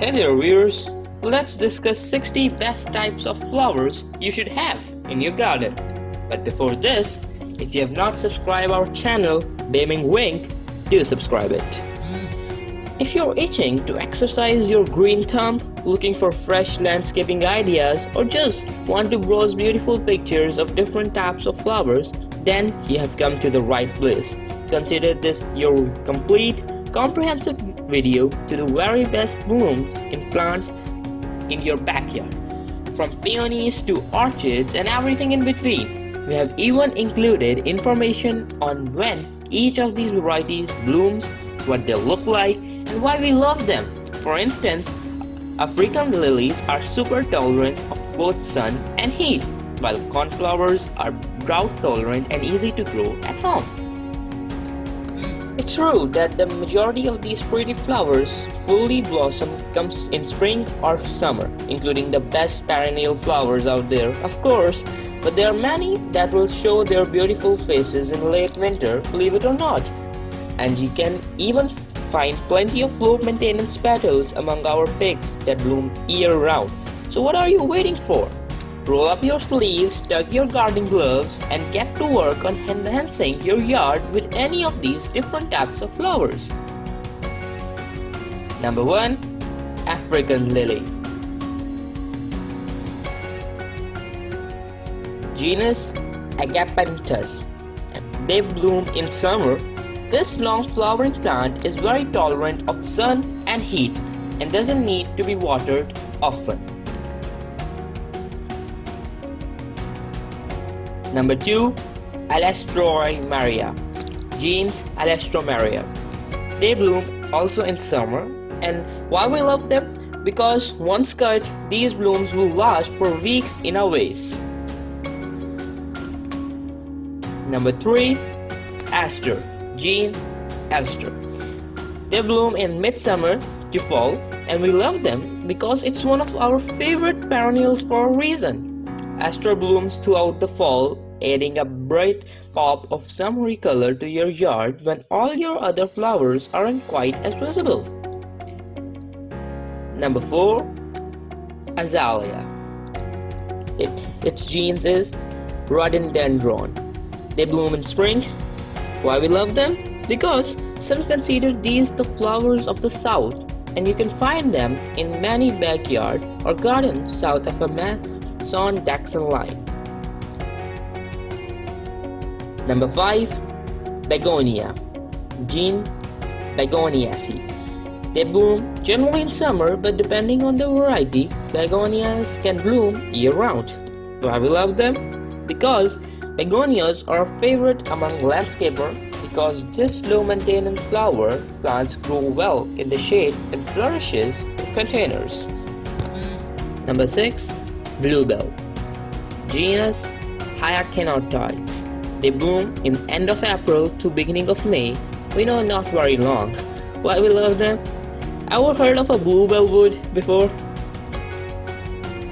Hey there viewers, let's discuss 60 best types of flowers you should have in your garden. But before this, if you have not subscribed our channel, Beaming Wink, do subscribe it. If you're itching to exercise your green thumb, looking for fresh landscaping ideas, or just want to browse beautiful pictures of different types of flowers, then you have come to the right place. Consider this your complete, comprehensive video to the very best blooms in plants in your backyard. From peonies to orchids and everything in between. We have even included information on when each of these varieties blooms, what they look like, and why we love them. For instance, African lilies are super tolerant of both sun and heat, while cornflowers are drought tolerant and easy to grow at home. It's true that the majority of these pretty flowers fully blossom comes in spring or summer, including the best perennial flowers out there, of course, but there are many that will show their beautiful faces in late winter, believe it or not. And you can even find plenty of low maintenance petals among our pigs that bloom year round. So what are you waiting for? Roll up your sleeves, tuck your gardening gloves, and get to work on enhancing your yard with any of these different types of flowers. Number 1. African Lily. Genus Agapanthus. They bloom in summer. This long flowering plant is very tolerant of sun and heat and doesn't need to be watered often. Number 2. Alstroemeria. Genus Alstroemeria. They bloom also in summer, and why we love them? Because once cut, these blooms will last for weeks in a vase. Number 3. Aster. Genus Aster. They bloom in midsummer to fall, and we love them because it's one of our favorite perennials for a reason. Aster blooms throughout the fall, adding a bright pop of summery color to your yard when all your other flowers aren't quite as visible. Number 4. Azalea. Its genus is Rhododendron. They bloom in spring. Why we love them? Because some consider these the flowers of the south, and you can find them in many backyard or gardens south of Amazon-Jackson line. Number 5. Begonia. Genus Begoniaceae. They bloom generally in summer, but depending on the variety, begonias can bloom year-round. Why we love them? Because begonias are a favorite among landscapers because this low-maintenance flower plants grow well in the shade and flourishes in containers. Number 6. Bluebell. Genus Hyacinothoides. They bloom in end of April to beginning of May. We know not very long. Why we love them? Ever heard of a bluebell wood before?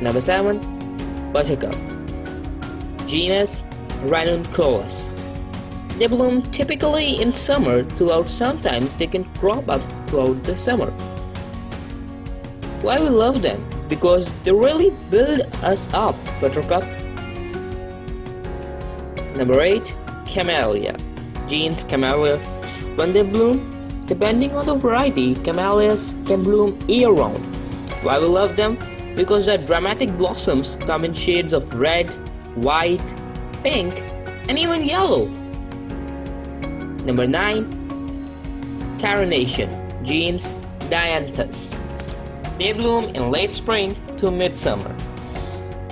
Number 7. Buttercup. Genus Ranunculus. They bloom typically in summer throughout. Sometimes they can crop up throughout the summer. Why we love them? Because they really build us up. Buttercup. Number 8. Camellia. Genus Camellia. When they bloom, depending on the variety, camellias can bloom year-round. Why we love them? Because their dramatic blossoms come in shades of red, white, pink, and even yellow. Number 9. Carnation. Genus Dianthus. They bloom in late spring to midsummer.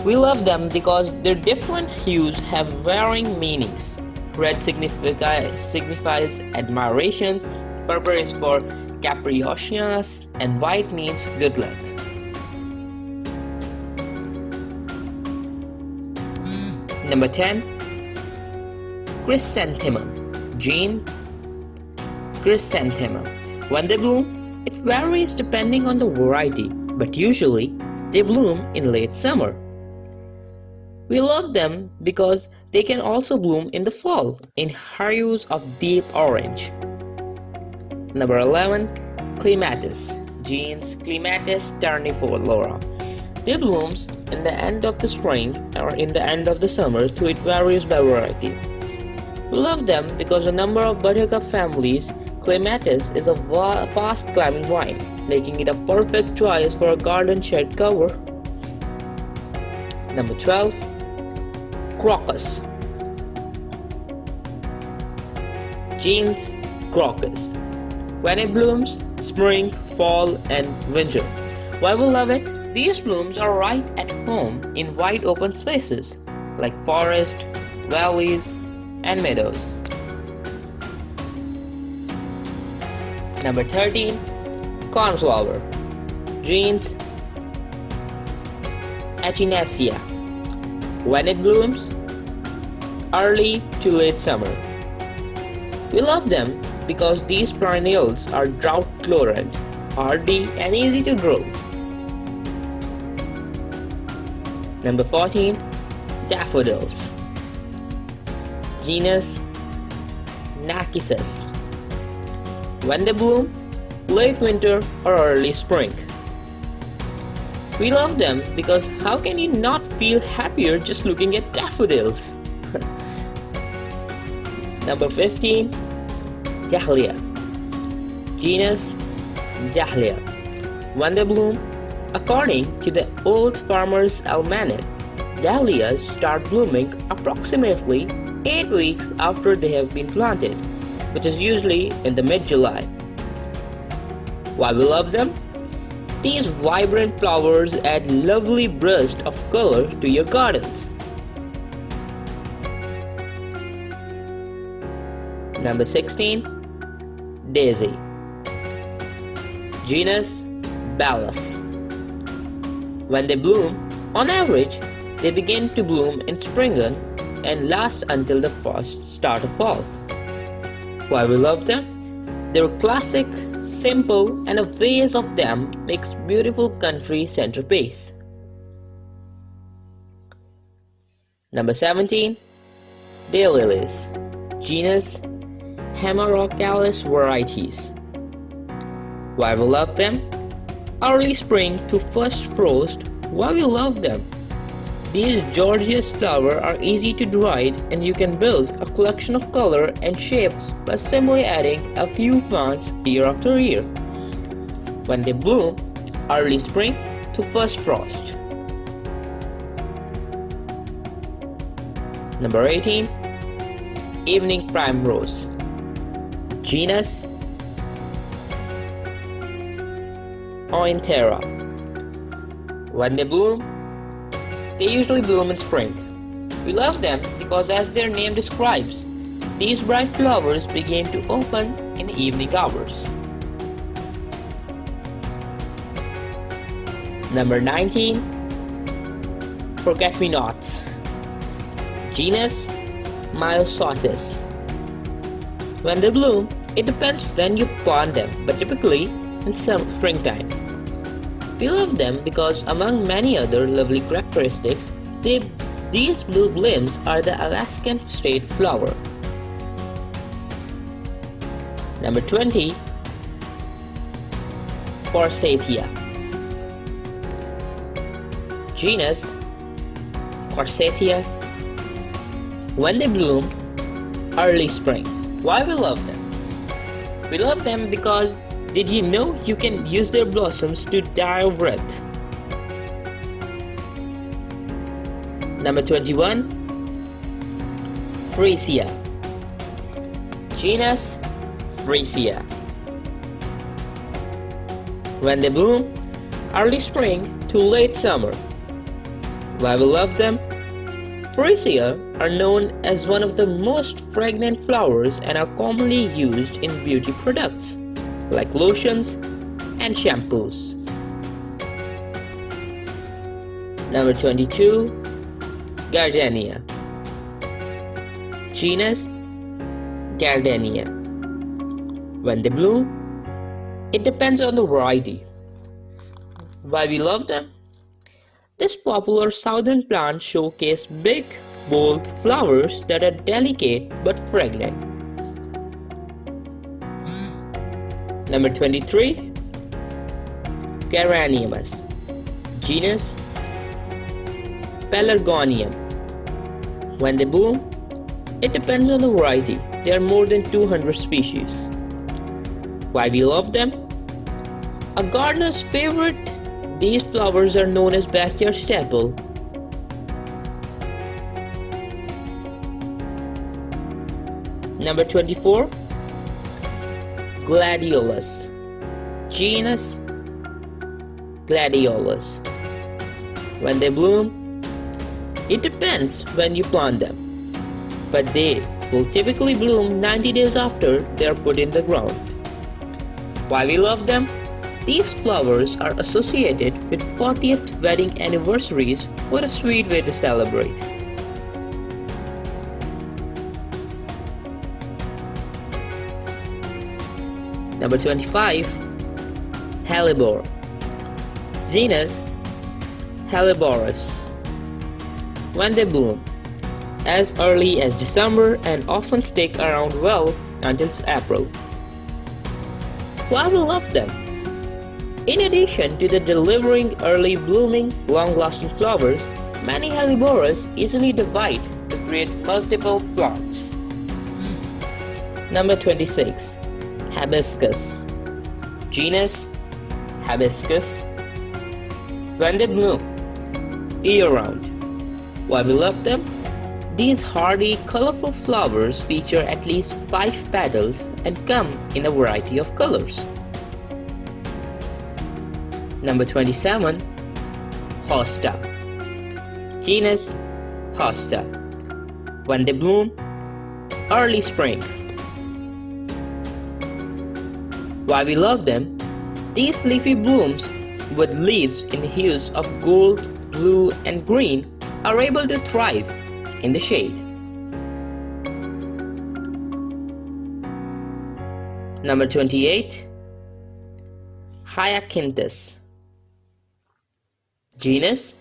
We love them because their different hues have varying meanings. Red signifies admiration, purple is for capricious, and white means good luck. Number 10. Chrysanthemum. Genus Chrysanthemum. When they bloom, it varies depending on the variety, but usually they bloom in late summer. We love them because they can also bloom in the fall in hues of deep orange. Number 11. Clematis. genus Clematis terniflora. They blooms in the end of the spring or in the end of the summer, so it varies by variety. We love them because a number of buttercup families, Clematis is a fast climbing vine, making it a perfect choice for a garden shade cover. Number 12. Crocus. Genus Crocus. When it blooms, spring, fall and winter. Why we love it? These blooms are right at home in wide open spaces like forest, valleys and meadows. Number 13. Cornflower. Genus Echinacea. When it blooms, early to late summer. We love them because these perennials are drought tolerant, hardy and easy to grow. Number 14. Daffodils. Genus Narcissus. When they bloom, late winter or early spring. We love them because how can you not feel happier just looking at daffodils? Number 15. Dahlia. Genus Dahlia. When they bloom, according to the Old Farmer's Almanac, dahlias start blooming approximately 8 weeks after they have been planted, which is usually in the mid-July. Why we love them? These vibrant flowers add lovely bursts of color to your gardens. Number 16. Daisy. Genus Ballus. When they bloom, on average, they begin to bloom in spring and last until the first start of fall. Why we love them? They're classic, simple, and a vase of them makes beautiful country centerpiece. Number 17. Daylilies. Genus Hemerocallis varieties. Why we love them? Early spring to first frost. Why we love them? These gorgeous flowers are easy to dry and you can build a collection of color and shapes by simply adding a few plants year after year. When they bloom, early spring to first frost. Number 18. Evening Primrose. Genus Oenthera. When they bloom, they usually bloom in spring. We love them because, as their name describes, these bright flowers begin to open in the evening hours. Number 19. Forget-me-nots. Genus Myosotis. When they bloom, it depends when you plant them, but typically in springtime. We love them because, among many other lovely characteristics, these blue limbs are the Alaskan state flower. Number 20. Forsythia. Genus Forsythia. When they bloom, early spring. Why we love them? We love them because, did you know you can use their blossoms to dye wreath? Number 21. Freesia. Genus Freesia. When they bloom, early spring to late summer. Why we love them? Freesia are known as one of the most fragrant flowers and are commonly used in beauty products like lotions and shampoos. Number 22. Gardenia. Genus Gardenia. When they bloom, it depends on the variety. Why we love them? This popular southern plant showcases big, bold flowers that are delicate but fragrant. Number 23. Geraniums. Genus Pelargonium. When they bloom, it depends on the variety. There are more than 200 species. Why we love them? A gardener's favorite, these flowers are known as backyard staple. Number 24. Gladiolus. Genus Gladiolus. When they bloom, it depends when you plant them, but they will typically bloom 90 days after they are put in the ground. Why we love them? These flowers are associated with 40th wedding anniversaries. What a sweet way to celebrate. Number 25. Hellebore. Genus Helleborus. When they bloom, as early as December and often stick around well until April. Why we love them? In addition to the delivering early blooming, long-lasting flowers, many Helleborus easily divide to create multiple plants. Number 26. Hibiscus. Genus Hibiscus. When they bloom, year-round. Why we love them? These hardy, colorful flowers feature at least 5 petals and come in a variety of colors. Number 27. Hosta. Genus Hosta. When they bloom, early spring. Why we love them? These leafy blooms with leaves in hues of gold, blue, and green are able to thrive in the shade. Number 28. Hyacinthus. Genus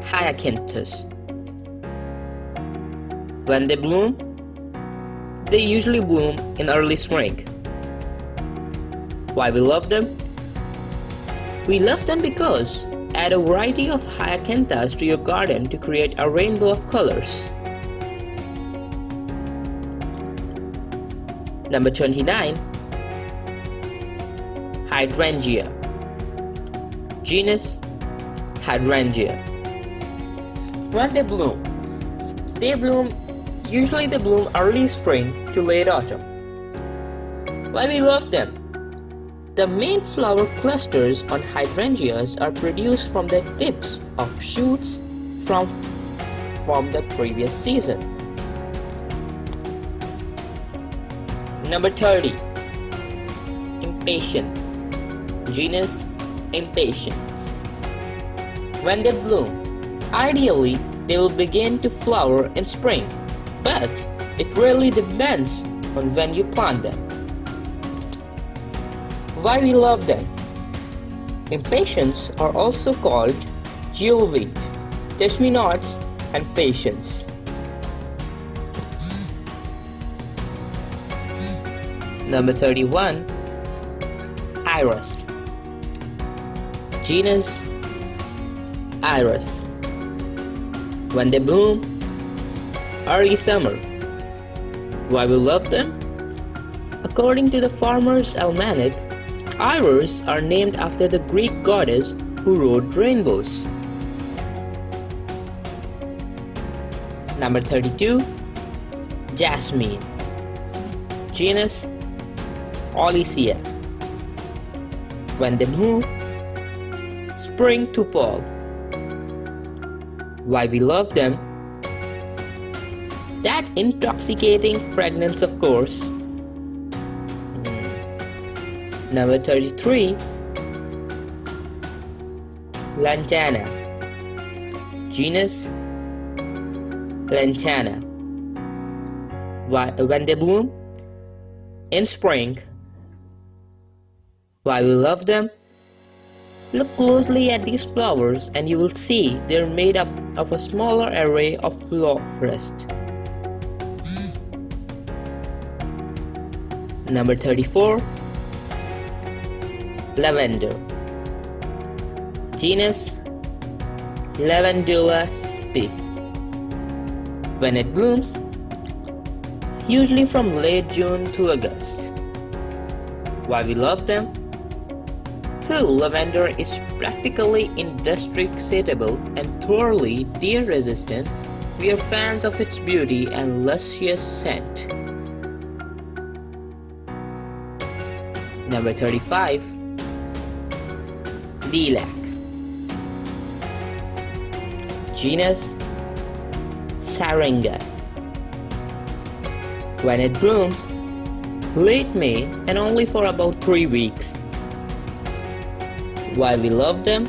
Hyacinthus. When they bloom, they usually bloom in early spring. Why we love them? We love them because add a variety of hyacinthus to your garden to create a rainbow of colors. Number 29. Hydrangea. Genus Hydrangea. When they bloom usually early spring to late autumn. Why we love them? The main flower clusters on hydrangeas are produced from the tips of shoots from the previous season. Number 30. Impatient. Genus Impatiens. When they bloom, ideally they will begin to flower in spring, but it really depends on when you plant them. Why we love them? Impatiens are also called jewelweed, touch-me-nots, and patience. Number 31. Iris. Genus Iris. When they bloom, early summer. Why we love them? According to the Farmer's Almanac, Iris are named after the Greek goddess who rode rainbows. Number 32. Jasmine. Genus Olicia. When they bloom, spring to fall. Why we love them? That intoxicating fragrance, of course. Number 33. Lantana. Genus Lantana. When they bloom in spring. Why we love them? Look closely at these flowers and you will see they're made up of a smaller array of florists. Number 34. Lavender. Genus Lavandula sp. When it blooms, usually from late June to August. Why we love them? 2. Lavender is practically indestructible and thoroughly deer resistant. We are fans of its beauty and luscious scent. Number 35. Lilac. Genus Syringa. When it blooms, late May and only for about 3 weeks. Why we love them?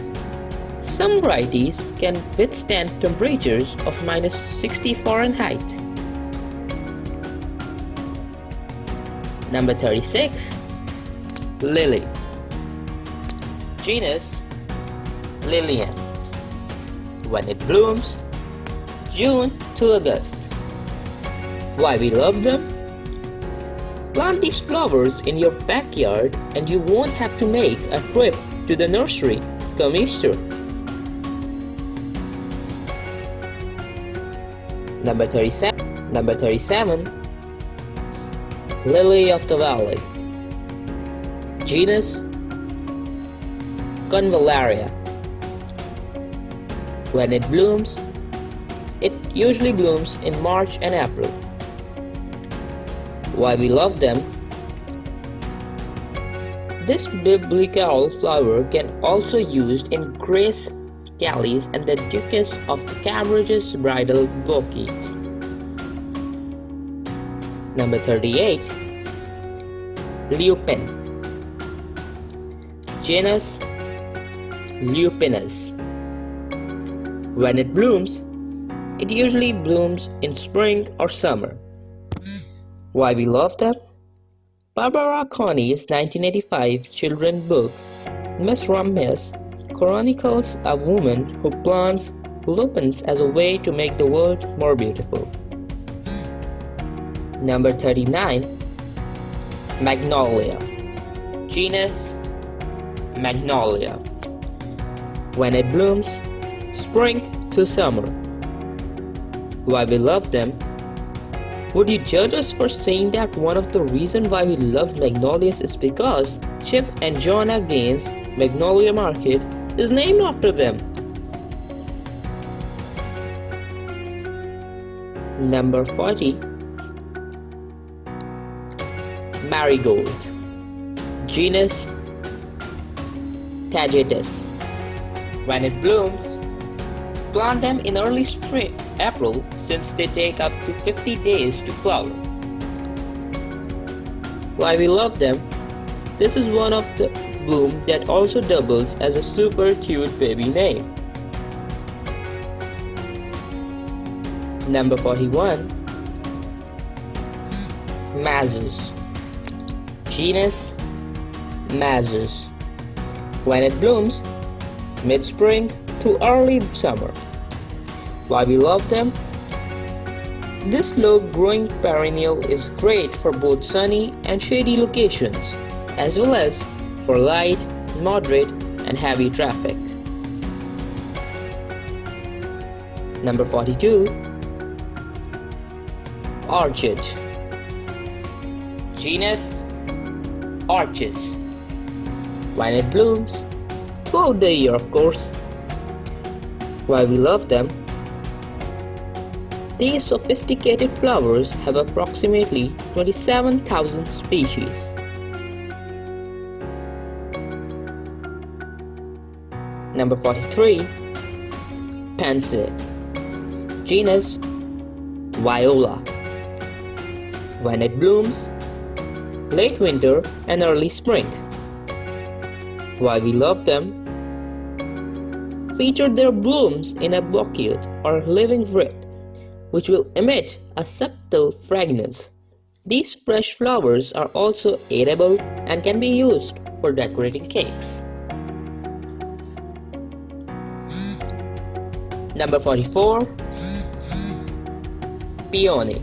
Some varieties can withstand temperatures of -60 Fahrenheit. Number 36. Lily. Genus Lilian. When it blooms, June to August. Why we love them? Plant these flowers in your backyard and you won't have to make a trip to the nursery come Easter. Number 37. Lily of the Valley. Genus Convallaria. When it blooms, it usually blooms in March and April. Why we love them? This biblical flower can also used in Grace Kelly's and the Duchess of Cambridge's bridal bouquets. Number 38. Lupin. Genus Lupinus. When it blooms, it usually blooms in spring or summer. Why we love them? Barbara Coney's 1985 children's book, Miss Ramis, chronicles a woman who plants lupins as a way to make the world more beautiful. Number 39. Magnolia. Genus Magnolia. When it blooms, spring to summer. Why we love them? Would you judge us for saying that one of the reasons why we love magnolias is because Chip and Joanna Gaines' Magnolia Market is named after them? Number 40. Marigold. Genus Tagetes. When it blooms, plant them in early spring, April, since they take up to 50 days to flower. Why we love them? This is one of the bloom that also doubles as a super cute baby name. Number 41. Mazzus. Genus Mazzus. When it blooms, mid-spring to early summer. Why we love them? This low-growing perennial is great for both sunny and shady locations, as well as for light, moderate, and heavy traffic. Number 42. Orchid. Genus Orchids. When it blooms, throughout the year of course. Why we love them? These sophisticated flowers have approximately 27,000 species. Number 43. Pansy. Genus Viola. When it blooms, late winter and early spring. Why we love them? Feature their blooms in a bouquet or living wreath, which will emit a subtle fragrance. These fresh flowers are also edible and can be used for decorating cakes. Number 44. Peony.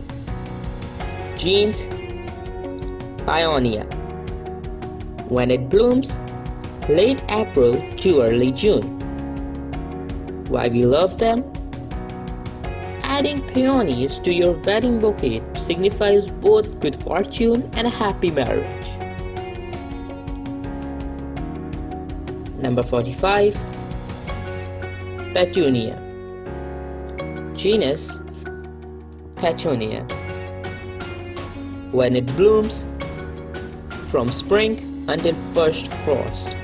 Genus Pioneer. When it blooms, late April to early June. Why we love them? Adding peonies to your wedding bouquet signifies both good fortune and a happy marriage. Number 45. Petunia. Genus Petunia. When it blooms from spring until first frost.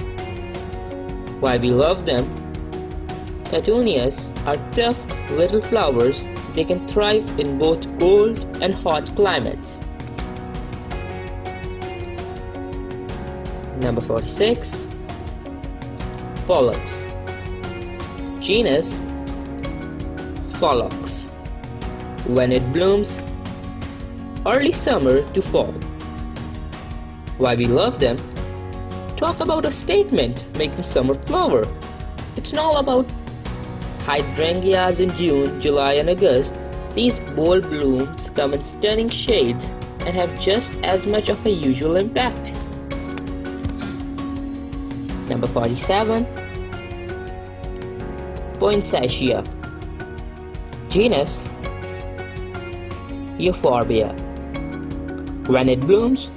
Why we love them? Petunias are tough little flowers. They can thrive in both cold and hot climates. Number 46. Phlox. Genus Phlox. When it blooms early summer to fall. Why we love them? Talk about a statement making summer flower. It's not all about hydrangeas in June, July and August. These bold blooms come in stunning shades and have just as much of a usual impact. Number 47. Poinsettia. Genus Euphorbia. When it blooms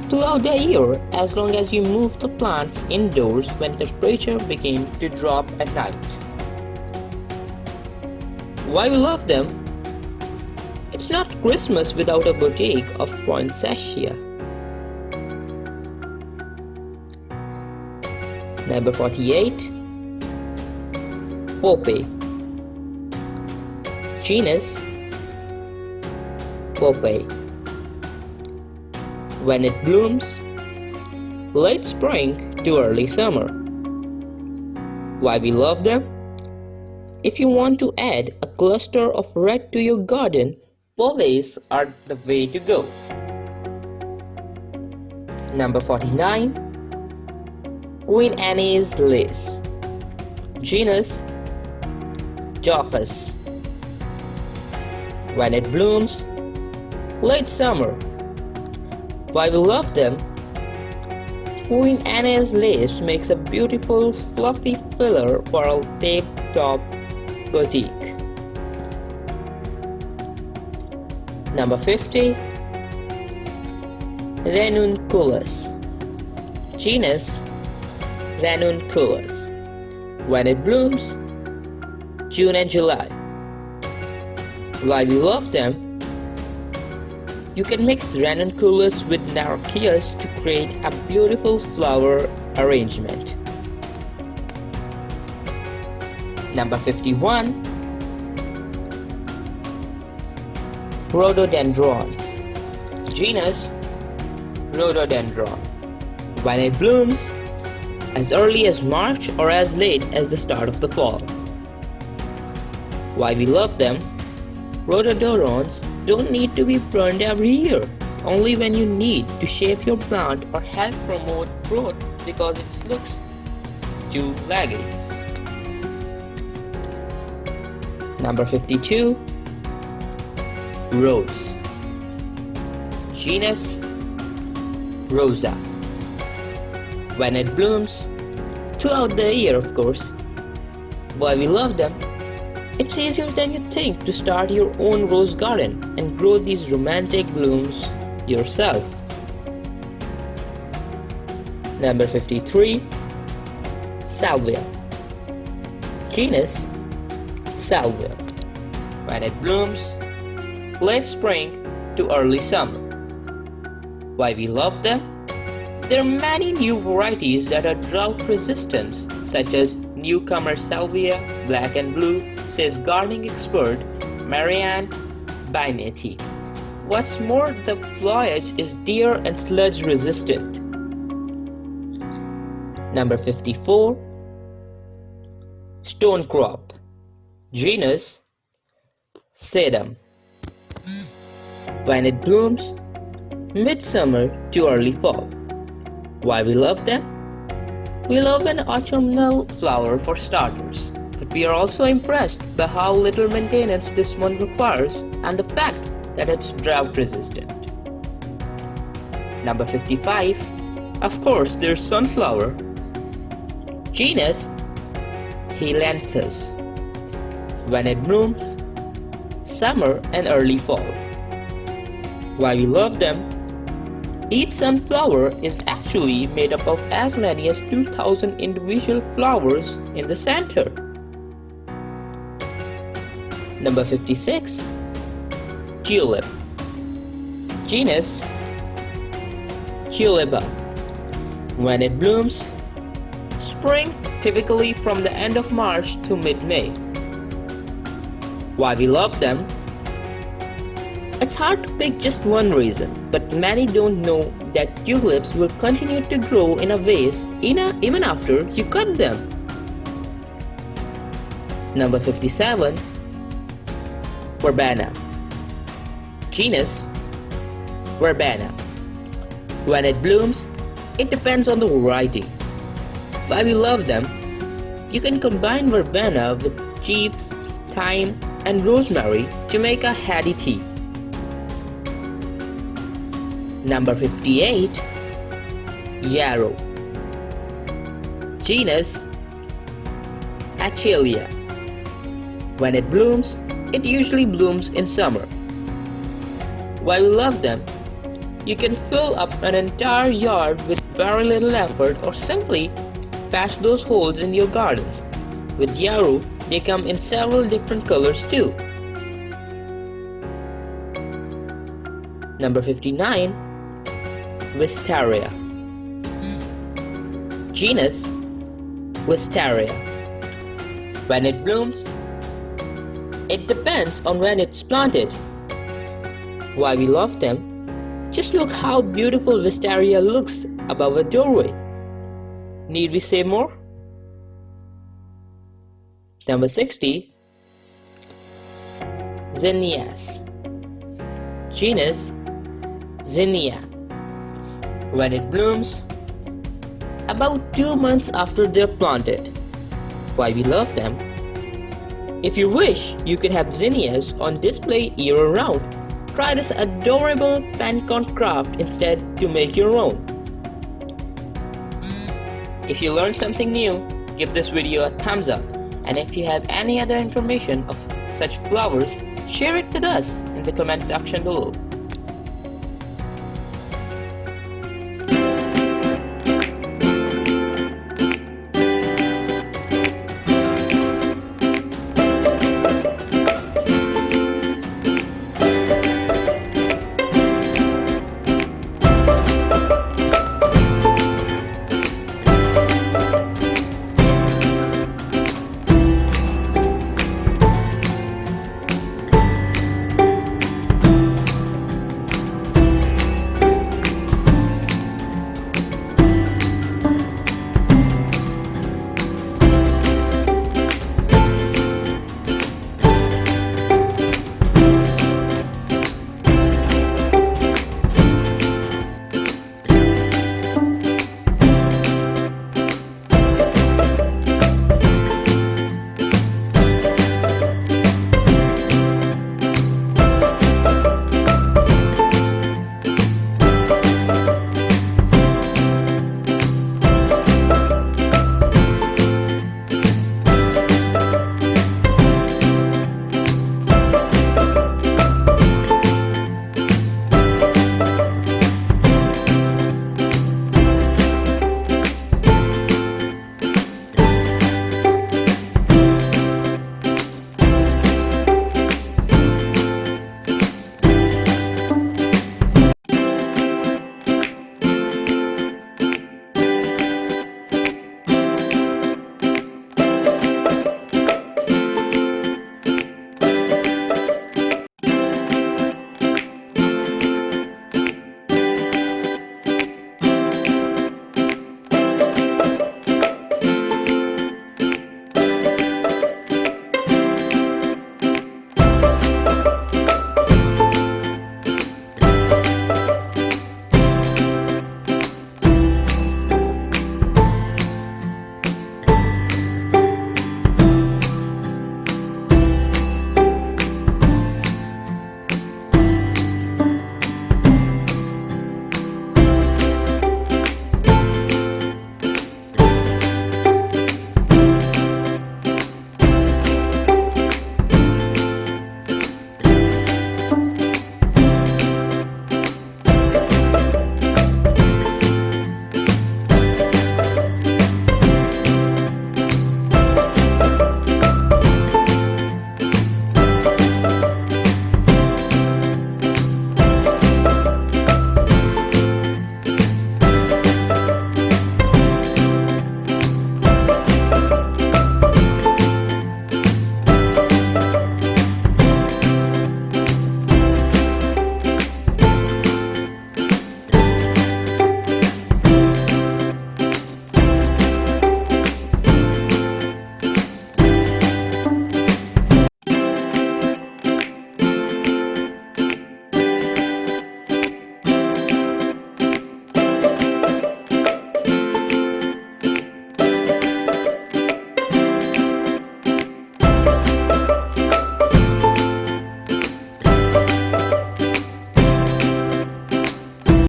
throughout the year, as long as you move the plants indoors when temperature begins to drop at night. Why we love them? It's not Christmas without a bouquet of poinsettia. Number 48. Poppy. Genus Poppy. When it blooms late spring to early summer. Why we love them? If you want to add a cluster of red to your garden, poppies are the way to go. Number 49. Queen Anne's lace. Genus Daucus. When it blooms late summer. Why we love them? Queen Anne's lace makes a beautiful fluffy filler for a tape-top boutique. Number 50. Ranunculus. Genus Ranunculus. When it blooms June and July. Why we love them? You can mix ranunculus with narcissus to create a beautiful flower arrangement. Number 51. Rhododendrons. Genus Rhododendron. When it blooms as early as March or as late as the start of the fall. Why we love them? Rhododendrons don't need to be pruned every year, only when you need to shape your plant or help promote growth because it looks too laggy. Number 52. Rose. Genus Rosa. When it blooms throughout the year, of course. Why we love them? It's easier than you think to start your own rose garden and grow these romantic blooms yourself. Number 53. Salvia. Genus Salvia. When it blooms late spring to early summer. Why we love them? There are many new varieties that are drought resistant, such as newcomer Salvia, black and blue, says gardening expert Marianne Bainetti. What's more, the foliage is deer and sludge resistant. Number 54. Stonecrop. Genus Sedum. When it blooms midsummer to early fall. Why we love them? We love an autumnal flower for starters, but we are also impressed by how little maintenance this one requires and the fact that it's drought resistant. Number 55. Of course, there's sunflower. Genus Helianthus. when it blooms, summer and early fall. Why we love them? Each sunflower is actually made up of as many as 2,000 individual flowers in the center. Number 56. Tulip. Genus Tulipa. When it blooms, spring, typically from the end of March to mid-May. Why we love them? It's hard to pick just one reason, but many don't know that tulips will continue to grow in a vase even after you cut them. Number 57. Verbena. Genus Verbena. When it blooms, it depends on the variety. Why we love them? You can combine verbena with chives, thyme, and rosemary to make a heady tea. Number 58. Yarrow. Genus Achillea. When it blooms, it usually blooms in summer. Why we love them? You can fill up an entire yard with very little effort or simply patch those holes in your gardens. With yarrow, they come in several different colors too. Number 59. Wisteria. Genus Wisteria. When it blooms, it depends on when it's planted. Why we love them? Just look how beautiful wisteria looks above a doorway. Need we say more? Number 60. Zinnias. Genus Zinnia. When it blooms, about 2 months after they're planted. Why we love them? If you wish you could have zinnias on display year-round, try this adorable pancone craft instead to make your own. If you learned something new, give this video a thumbs up, and if you have any other information of such flowers, share it with us in the comment section below.